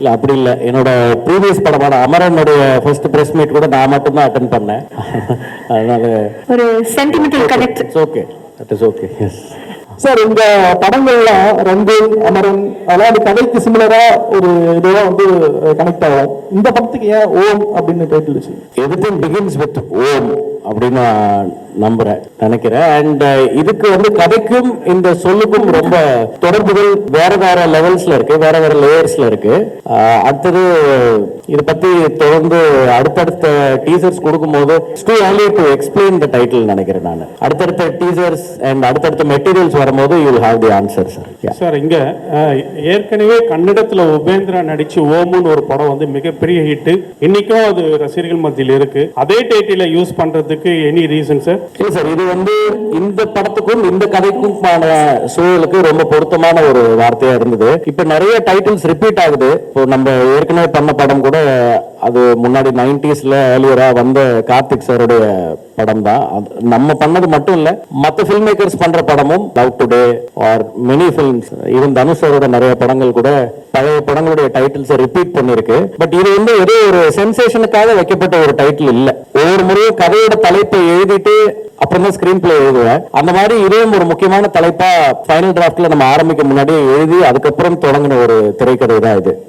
இல்ல அப்படி இல்ல, என்னோட ப்ரீவியஸ் படமான அமரனுடைய ஃபர்ஸ்ட் பிரஸ் மீட் கூட நான் மட்டும் தான் அட்டென்ட் பண்ணேன். அதனால ஒரு sentimental connect. It's okay, that is okay. Yes sir, இந்த படங்கள்ல ரங்கூன், அமரன் அதெல்லாம் கதைக்கு சிமிலரா ஒரு இதுவா கனெக்ட் ஆகும். இந்த படத்துக்கு ஏன் ஓம் அப்படின்னு டைட்டில் வச்சு? எவ்ரிதிங் பிகின்ஸ் வித் ஓம் அப்படின்னு நான் நம்புறேன், நினைக்கிறேன். அண்ட் இதுக்கு கதைக்கும் இந்த சொல்லுக்கும் ரொம்ப தொடர்புகள் வேற வேற லெவல்ஸ்ல இருக்கு, வேற வேற லேயர்ஸ்ல இருக்கு. அடுத்தது இதை பத்தி தொடர்ந்து அடுத்தடுத்த டீசர்ஸ் கொடுக்கும்போது too early to explain the title நினைக்கிறேன் நான். அடுத்தடுத்த டீசர்ஸ் அண்ட் அடுத்தடுத்த மெட்டீரியல்ஸ் வரும்போது you will have the answer. Sir sir, இங்க ஏற்கனவே கன்னடத்துல உபேந்திரா நடிச்சு ஓமுன்னு ஒரு படம் மிகப்பெரிய ஹிட். இன்னைக்கும் அது ரசிகர்கள் மத்தியில் இருக்கு. அதே டைட்டில யூஸ் பண்றதுக்கு எனி ரீசன் சார்? இல்ல சார், இது இந்த படத்துக்கும் இந்த கதைக்குமான சூழலுக்கு ரொம்ப பொருத்தமான ஒரு வார்த்தையா இருந்தது. இப்ப நிறைய டைட்டில்ஸ் ரிப்பீட் ஆகுது. இப்போ நம்ம ஏற்கனவே பண்ண படம் கூட அது முன்னாடி 90sல ஏர்லியரா வந்த கார்த்திக் சாருடைய படம் தான். நம்ம பண்ணது மட்டும் இல்ல, மற்ற ஃபில்ம் மேக்கர்ஸ் பண்ற படமும் love today are many films, even Dhanush சாரோட நிறைய படங்கள் கூட பழைய படங்களுடைய டைட்டில்ஸ் ரிப்பீட் பண்ணிருக்கு. பட் இது ஏதோ ஒரு சென்சேஷனுக்காக வைக்கப்பட்ட ஒரு டைட்டில் இல்ல. ஒவ்வொரு முறையும் கதையோட தலைப்பை எழுதிட்டு அப்புறம் தான் ஸ்கிரீன் பிளே எழுதுவேன். அந்த மாதிரி இதுவும் ஒரு முக்கியமான தலைப்பா ஃபைனல் டிராஃப்ட்ல நம்ம ஆரம்பிக்க முன்னாடியே எழுதி அதுக்கப்புறம் தொடங்கின ஒரு திரைக்கதை தான் இது.